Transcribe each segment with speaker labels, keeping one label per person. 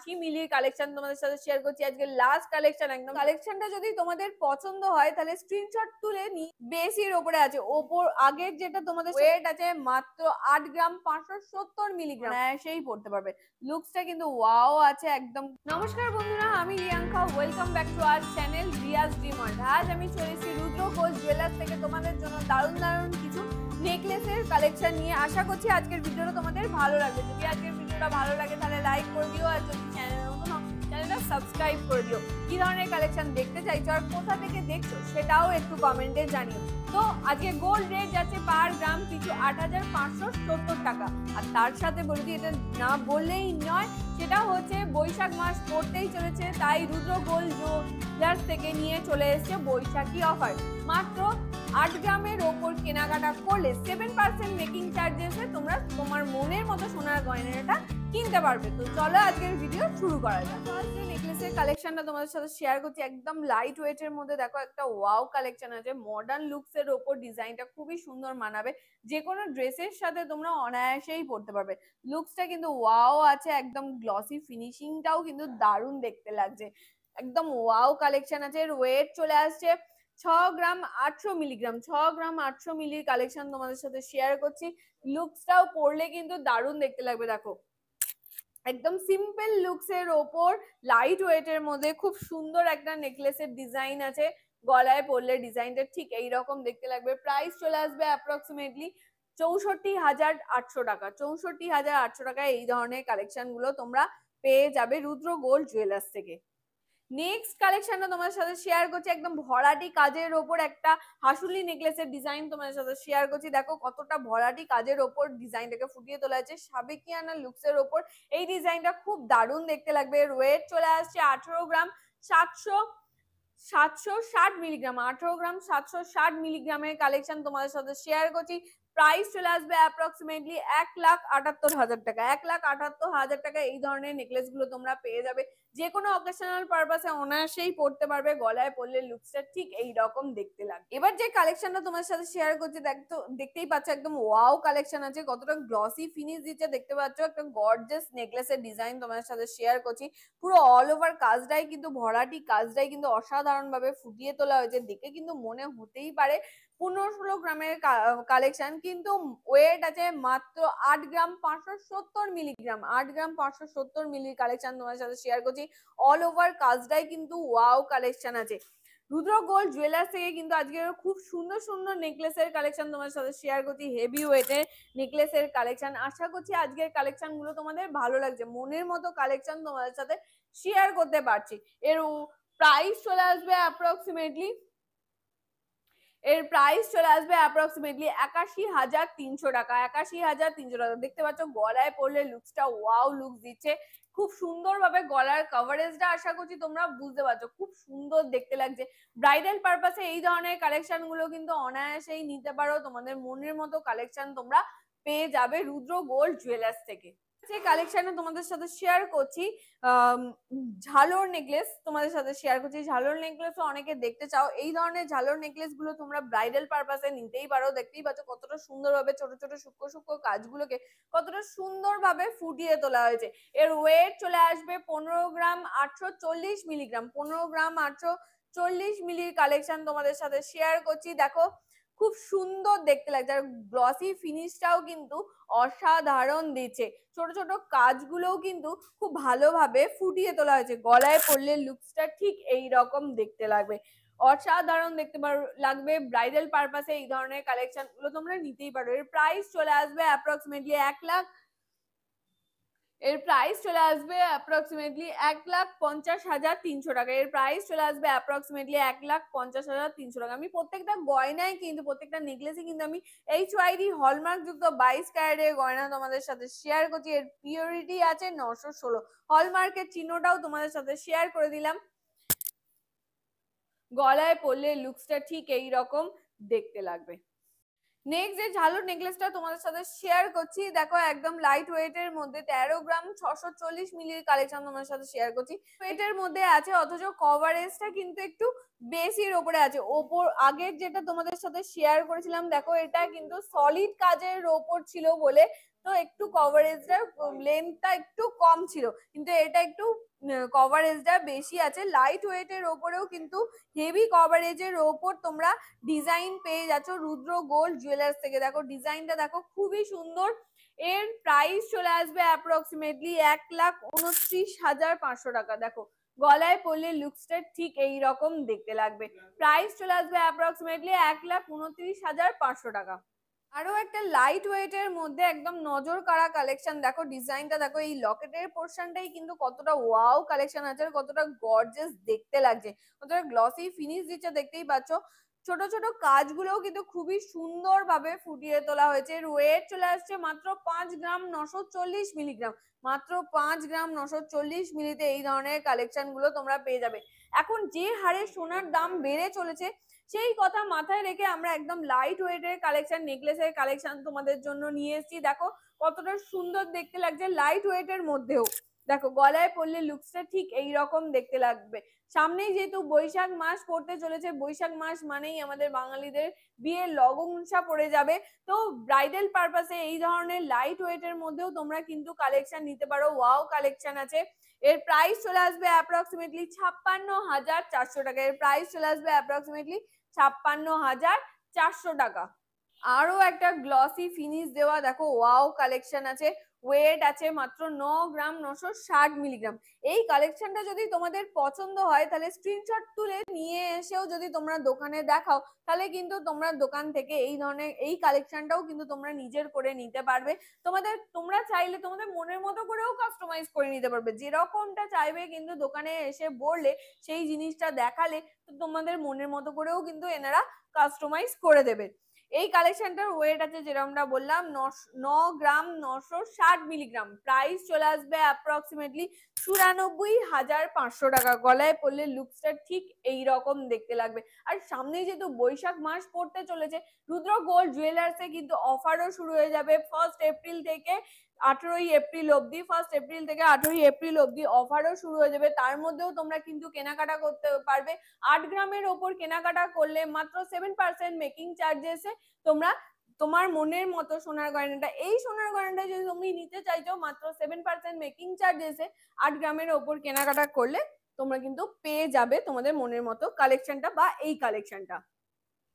Speaker 1: 80 মিলির কালেকশন তোমাদের সাথে শেয়ার করছি আজকে লাস্ট কালেকশন একদম। কালেকশনটা যদি তোমাদের পছন্দ হয় তাহলে স্ক্রিনশট তুলে নি। বেশির উপরে আছে, ওপর আগের যেটা তোমাদের ওয়েট আছে মাত্র 8 গ্রাম 570 মিলিগ্রাম, সেই পড়তে পারবে। লুকসটা কিন্তু ওয়াও আছে একদম। নমস্কার বন্ধুরা, আমি Riyanka, welcome back to our channel Riyaz demand. আজ আমি চলেছি রুদ্র গোল্ড জুয়েলার্স থেকে তোমাদের জন্য দারুণ দারুণ কিছু নেকলেসের কালেকশন নিয়ে। আশা করছি আজকের ভিডিওটা তোমাদের ভালো লাগবে। যদি আজকের ভিডিওটা ভালো লাগে তাহলে লাইক করে দিও, আর যদি চ্যানেল নতুন হও চ্যানেলটা সাবস্ক্রাইব করে দিও। কি ধরনের কালেকশন দেখতে চাইছো আর কোথা থেকে দেখছো সেটাও একটু কমেন্টে জানিও। তো আজকে গোল্ড রেট যাচ্ছে পার গ্রাম পিছু 8570 টাকা। আর তার সাথে বলে দিই, এটা না বললেই নয়, সেটা হচ্ছে বৈশাখ মাস পড়তেই চলেছে, তাই রুদ্র গোল্ড জুয়েলার্স থেকে নিয়ে চলে এসেছে বৈশাখী অফার। মাত্র 8 গ্রামের ওপর কেনাকাটা করলে 7% মেকিং চার্জেসে তোমরা তোমার মনের মতো সোনার গয়নাটা কিনতে পারবে। তো চলো আজকের ভিডিও শুরু করা যাক। আজকে নেকলেসের কালেকশনটা তোমাদের সাথে শেয়ার করছি একদম লাইট ওয়েটের মধ্যে। দেখো একটা ওয়াও কালেকশন আছে, মডার্ন লুকস এর ওপর ডিজাইনটা খুবই সুন্দর মানাবে, যে কোনো ড্রেসের সাথে তোমরা অনায়াসেই পরতে পারবে। লুকসটা কিন্তু ওয়াও আছে, একদম গ্লসি ফিনিশিংটাও কিন্তু দারুণ দেখতে লাগছে। একদম ওয়াও কালেকশন আছে। ওয়েট চলে আসছে 6 গ্রাম 800 মিলিগ্রাম, 6 গ্রাম 800 মিলির কালেকশন তোমাদের সাথে শেয়ার করছি। লুকসটাও পরলে কিন্তু দারুণ দেখতে লাগবে। দেখো একদম সিম্পল লুকস এর ওপর লাইট ওয়েটের মধ্যে খুব সুন্দর একটা নেকলেসের ডিজাইন আছে। গলায় পরলে ডিজাইনটা ঠিক এইরকম দেখতে লাগবে। প্রাইস চলে আসবে অ্যাপ্রক্সিমেটলি 64,800 টাকা। 64,800 টাকায় এই ধরনের কালেকশন গুলো তোমরা পেয়ে যাবে রুদ্র গোল্ড জুয়েলার্স থেকে। নেক্সট কালেকশনটা তোমার সাথে শেয়ার করছি একদম ভরাটি কাজের ওপর একটা হাসুলি নেকলেসের ডিজাইন তোমার সাথে শেয়ার করছি। দেখো কতটা ভরাটি কাজের ওপর ডিজাইনটাকে ফুটিয়ে তোলা আছে সাবেকিয়ানা লুকসের ওপর। এই ডিজাইনটা খুব দারুণ দেখতে লাগবে। ওয়েট চলে আসছে 18 গ্রাম 760 মিলিগ্রাম, 18 গ্রাম 760 মিলিগ্রামের কালেকশন তোমাদের সাথে শেয়ার করছি। প্রাইস চলে আসবে অ্যাপ্রক্সিমেটলি 1,78,000 টাকা। 1,78,000 টাকা এই ধরনের নেকলেস গুলো তোমরা পেয়ে যাবে। যে কোনো অকেশনাল পারপাসে অনায়াসেই পড়তে পারবে। গলায় পরলে লুকসটা ঠিক এই রকম দেখতে লাগে। এবার যে কালেকশনটা তোমার সাথে শেয়ার করছি দেখতেই পাচ্ছ একদম ওয়াও কালেকশন আছে, কতটা গ্লসি ফিনিশ দিচ্ছে দেখতে পাচ্ছ। একটা গর্জিয়াস নেকলেসের ডিজাইন তোমার সাথে শেয়ার করছি। পুরো অল ওভার কাজটাই কিন্তু ভরাটি কাজটাই কিন্তু অসাধারণ ভাবে ফুটিয়ে তোলা হয়েছে। দেখে কিন্তু মনে হতেই পারে 15-16 গ্রামের কালেকশন, কিন্তু ওয়েট আছে মাত্র 8 গ্রাম 570 মিলিগ্রাম। 8 গ্রাম 570 মিলির কালেকশন তোমার সাথে শেয়ার করছি। অল ওভার কাজটাই কিন্তু ওয়াও কালেকশন আছে। রুদ্র গোল্ড জুয়েলার্স থেকে কিন্তু আজকে খুব সুন্দর সুন্দর নেকলেসের কালেকশন তোমার সাথে শেয়ার করছি, হেভি ওয়েটের নেকলেসের কালেকশন। আশা করছি আজকের কালেকশন গুলো তোমাদের ভালো লাগছে। মনের মতো কালেকশন তোমাদের সাথে শেয়ার করতে পারছি। এর প্রাইস চলে আসবে অ্যাপ্রক্সিমেটলি 81,300 টাকা। 81,300 টাকা। দেখতে পাচ্ছ গলায় পরলে লুকসটা ওয়াও লুক দিচ্ছে। খুব সুন্দর ভাবে গলার কভারেজটা আশা করছি তোমরা বুঝতে পারছো, খুব সুন্দর দেখতে লাগছে। ব্রাইডাল পারপাসে এই ধরনের কালেকশন গুলো কিন্তু অনায়াসেই নিতে পারো। তোমাদের মনের মতো কালেকশন তোমরা পেয়ে যাবে রুদ্র গোল্ড জুয়েলার্স থেকে। যে কালেকশনে তোমাদের সাথে শেয়ার করছি ঝালর নেকলেস তোমাদের সাথে শেয়ার করছি। ঝালর নেকলেসও অনেকে দেখতে চাও। এই ধরনের ঝালর নেকলেস গুলো তোমরা ব্রাইডাল পারপাসে নিতেই পারো। দেখতেই পাচ্ছ কতটা সুন্দরভাবে ছোট ছোট সূক্ষ্ম সূক্ষ্ম কাজগুলোকে কতটা সুন্দরভাবে ফুটিয়ে তোলা হয়েছে। এর ওয়েট চলে আসবে 15 গ্রাম 840 মিলিগ্রাম। 15 গ্রাম 840 মিলির কালেকশন তোমাদের সাথে শেয়ার করছি। দেখো খুব সুন্দর দেখতে লাগছে, আর গ্লসি ফিনিশটাও কিন্তু অসাধারণ দিচ্ছে। ছোট ছোট কাজগুলোও কিন্তু খুব ভালোভাবে ফুটিয়ে তোলা হয়েছে। গলায় পরলে লুকসটা ঠিক এই রকম দেখতে লাগবে, অসাধারণ দেখতে লাগবে। ব্রাইডাল পারপাসে এই ধরনের কালেকশন গুলো তোমরা নিতেই পারো। এর প্রাইস চলে আসবে অ্যাপ্রক্সিমেটলি 1,50,300 টাকা। এর প্রাইস চলে আসবে অ্যাপ্রক্সিমেটলি 1,50,300 টাকা। আমি প্রত্যেকটা গয়নায় কিন্তু প্রত্যেকটা নেকলেসে কিন্তু আমি HYD হলমার্ক যুক্ত 22 ক্যারেটের গয়না তোমাদের সাথে শেয়ার করছি। এর পিওরিটি আছে 916। হলমার্কের চিহ্নটাও তোমাদের সাথে শেয়ার করে দিলাম। গলায় পরলে লুকসটা ঠিক এই রকম দেখতে লাগবে। নেক্সট যে ঝালর নেকলেসটা তোমাদের সাথে শেয়ার করছি, দেখো একদম লাইট ওয়েটের মধ্যে 13 গ্রাম 640 মিলির কালেকশন তোমাদের সাথে শেয়ার করছি। ওয়েটের মধ্যে আছে অথচ কভারেজটা কিন্তু একটু বেশির ওপরে আছে। ওপর আগের যেটা তোমাদের সাথে শেয়ার করেছিলাম দেখো এটা কিন্তু সলিড কাজের ওপর ছিল বলে তো একটু কভারেজটা লেন্থটা একটু কম ছিল, কিন্তু এটা একটু কভারেজটা বেশি আছে। লাইট ওয়েটের ওপরেও কিন্তু হেভি কভারেজের ওপর তোমরা ডিজাইন পেয়ে যাচ্ছ রুদ্র গোল্ড জুয়েলার্স থেকে। দেখো ডিজাইনটা দেখো খুবই সুন্দর। এর প্রাইস চলে আসবে অ্যাপ্রক্সিমেটলি 1,29,500 টাকা। দেখো গলায় পরলে লুকসটা ঠিক এই রকম দেখতে লাগবে। প্রাইস চলে আসবে অ্যাপ্রক্সিমেটলি 1,29,500 টাকা। আরো একটা লাইট ওয়েটের মধ্যে একদম নজর কাড়া কালেকশন। দেখো ডিজাইনটা দেখো, এই লকেটের পোর্শনটাই কিন্তু কতটা ওয়াও কালেকশন আছে, কতটা গর্জিয়াস দেখতে লাগছে, কতটা গ্লসি ফিনিশ দিচ্ছে দেখতেই পাচ্ছ। ছোট ছোট কাজগুলোও কিন্তু খুবই সুন্দর ভাবে ফুটিয়ে তোলা হয়েছে। ওয়েট চলে আসছে মাত্র 5 গ্রাম 940 মিলিগ্রাম। মাত্র 5 গ্রাম 940 মিলিতে এই ধরনের কালেকশন গুলো তোমরা পেয়ে যাবে। এখন যে হারে সোনার দাম বেড়ে চলেছে, সেই কথা মাথায় রেখে আমরা একদম লাইট ওয়েটের কালেকশন, নেকলেসের কালেকশন তোমাদের জন্য নিয়ে এসেছি। দেখো কতটা সুন্দর দেখতে লাগছে লাইট ওয়েটের মধ্যেও। দেখো গলায় পরলে লুকসটা ঠিক এই রকম দেখতে লাগবে। সামনেই যেহেতু বৈশাখ মাস পড়তে চলেছে, বৈশাখ মাস মানেই আমাদের বাঙালিদের বিয়ের লগনসা পড়ে যাবে। তো ব্রাইডাল পারপাসে এই ধরনের লাইট ওয়েটের মধ্যেও তোমরা কিন্তু কালেকশন নিতে পারো। ওয়াও কালেকশন আছে। এর প্রাইস চলে আসবে অ্যাপ্রক্সিমেটলি 56,400 টাকা। এর প্রাইস চলে আসবে অ্যাপ্রক্সিমেটলি 56,400 টাকা। আরো একটা গ্লসি ফিনিশ দেওয়া দেখো ওয়াও কালেকশন আছে। ওয়েট আছে মাত্র 9 গ্রাম 960 মিলিগ্রাম। এই কালেকশনটা যদি তোমাদের পছন্দ হয় তাহলে স্ক্রিনশট তুলে নিয়ে এসেও যদি তোমরা দোকানে দেখাও, তাহলে কিন্তু তোমরা দোকান থেকে এই ধরনের এই কালেকশনটাও কিন্তু তোমরা নিজের করে নিতে পারবে। তোমরা চাইলে তোমাদের মনের মতো করেও কাস্টমাইজ করে নিতে পারবে। যেরকমটা চাইবে কিন্তু দোকানে এসে বললে, সেই জিনিসটা দেখালে তো তোমাদের মনের মতো করেও কিন্তু এনারা কাস্টমাইজ করে দেবে। এই কালেকশনটার ওয়েট আছে যেরকমটা বললাম 9 গ্রাম 960 মিলিগ্রাম। প্রাইস চলে আসবে অ্যাপ্রক্সিমেটলি 94,500 টাকা। গলায় পরলে লুকসটা ঠিক এই রকম দেখতে লাগবে। আর সামনে যেহেতু বৈশাখ মাস পড়তে চলেছে, রুদ্র গোল্ড জুয়েলার্সে কিন্তু অফারও শুরু হয়ে যাবে 1 এপ্রিল থেকে 18 এপ্রিল অব্দি। 1 এপ্রিল থেকে 18 এপ্রিল অব্দি অফারও শুরু হয়ে যাবে। তার মধ্যেও তোমরা কিন্তু কেনাকাটা করতে পারবে। 8 গ্রামের ওপর কেনাকাটা করলে মাত্র 7% মেকিং চার্জেসে তোমরা তোমার মনের মতো সোনার গয়নাটা, এই সোনার গয়নাটা যদি তুমি নিতে চাইছো মাত্র 7% মেকিং চার্জেসে 8 গ্রামের ওপর কেনাকাটা করলে তোমরা কিন্তু পেয়ে যাবে তোমাদের মনের মতো কালেকশনটা বা এই কালেকশনটা।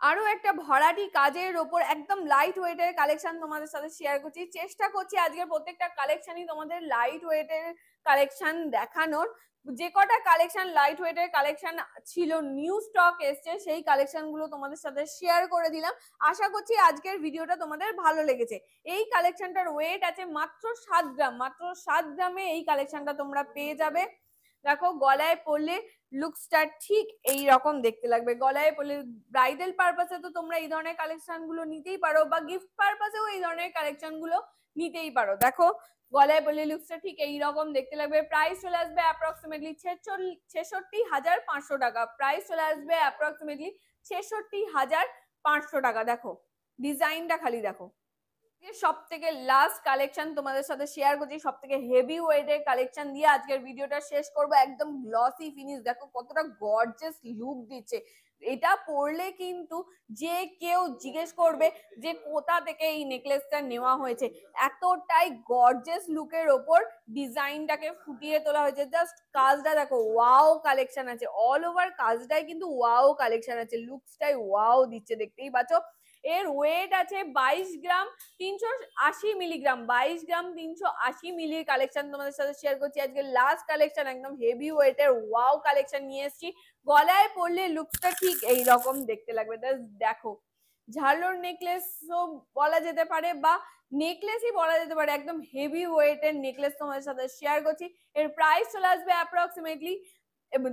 Speaker 1: আরো একটা ভরাটি কাজের ওপর একদম লাইট ওয়েটের কালেকশন তোমাদের সাথে শেয়ার করছি। চেষ্টা করছি আজকের প্রত্যেকটা কালেকশনই তোমাদের লাইট ওয়েটের কালেকশন দেখানোর। যে কটা কালেকশন লাইট ওয়েটের কালেকশন ছিল, নিউ স্টক এসছে, সেই কালেকশন গুলো তোমাদের সাথে শেয়ার করে দিলাম। আশা করছি আজকের ভিডিওটা তোমাদের ভালো লেগেছে। এই কালেকশনটার ওয়েট আছে মাত্র 7 গ্রাম। মাত্র 7 গ্রামে এই কালেকশনটা তোমরা পেয়ে যাবে। দেখো গলায় পরলে লুকসটা ঠিক এই রকম দেখতে লাগবে। গলায় পরলে ব্রাইডাল পারপাসে তো তোমরা এই ধরনের কালেকশন গুলো নিতেই পারো, বা গিফট পারপাসেও এই ধরনের কালেকশন গুলো নিতেই পারো। দেখো গলায় পরলে লুকসটা ঠিক এই রকম দেখতে লাগবে। প্রাইস চলে আসবে অ্যাপ্রক্সিমেটলি 66,500 টাকা। প্রাইস চলে আসবে অ্যাপ্রক্সিমেটলি 66,500 টাকা। দেখো ডিজাইনটা খালি দেখো। সব থেকে লাস্ট কালেকশন তোমাদের সাথে শেয়ার করছি, সব থেকে হেভি ওয়েটের কালেকশন দিয়ে আজকের ভিডিওটা শেষ করব। একদম গ্লসি ফিনিশ, দেখো কতটা গর্জিয়াস লুক দিচ্ছে। এটা পরলে কিন্তু যে কেউ জিজ্ঞেস করবে যে কোথা থেকে এই নেকলেসটা নেওয়া হয়েছে। এতটাই গর্জিয়াস লুকের ওপর ডিজাইনটাকে ফুটিয়ে তোলা হয়েছে। জাস্ট কাজটা দেখো ওয়াও কালেকশন আছে, অল ওভার কাজটাই কিন্তু ওয়াও কালেকশন আছে, লুকসটাই ওয়াও দিচ্ছে দেখতেই পাচ্ছ। এর ওয়েট আছে 22 গ্রাম 380 মিলিগ্রাম। 22 গ্রাম 380 মিলির কালেকশন তোমাদের সাথে শেয়ার করছি। আজকে লাস্ট কালেকশন একদম হেভি ওয়েটের ওয়াও কালেকশন নিয়ে এসেছি। গলায় পরলে লুকসটা ঠিক এই রকম দেখতে লাগবে। দেখো ঝালর নেকলেসও বলা যেতে পারে বা নেকলেসই বলা যেতে পারে, একদম হেভি ওয়েটের নেকলেস তোমাদের সাথে শেয়ার করছি। এর প্রাইস চলে আসবে অ্যাপ্রক্সিমেটলি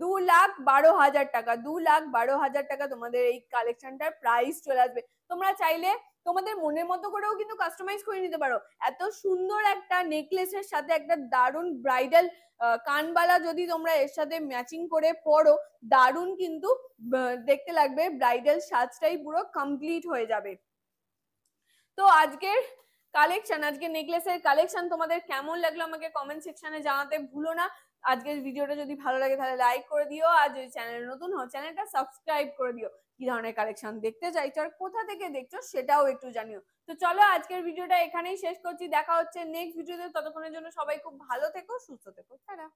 Speaker 1: 2,12,000 টাকা। 2,12,000 টাকা তোমাদের এই কালেকশনটার প্রাইস চলে আসবে। তোমরা চাইলে তোমাদের মনের মতো করেও কিন্তু কাস্টমাইজ করে নিতে পারো। এত সুন্দর একটা নেকলেসের সাথে একটা দারুন ব্রাইডাল কানবালা যদি তোমরা এর সাথে ম্যাচিং করে পরো, দারুন কিন্তু দেখতে লাগবে। ব্রাইডাল সাজটাই পুরো কমপ্লিট হয়ে যাবে। তো আজকের কালেকশন, আজকে নেকলেসের কালেকশন তোমাদের কেমন লাগলো আমাকে কমেন্ট সেকশনে জানাতে ভুলো না। আজকের ভিডিওটা যদি ভালো লাগে তাহলে লাইক করে দিও, আর যদি চ্যানেল নতুন হও চ্যানেলটা সাবস্ক্রাইব করে দিও। কি ধরনের কালেকশন দেখতে চাইছো আর কোথা থেকে দেখছো সেটাও একটু জানিও। তো চলো আজকের ভিডিওটা এখানেই শেষ করছি, দেখা হচ্ছে নেক্সট ভিডিওতে। ততক্ষণের জন্য সবাই খুব ভালো থেকো, সুস্থ থেকো, টাটা।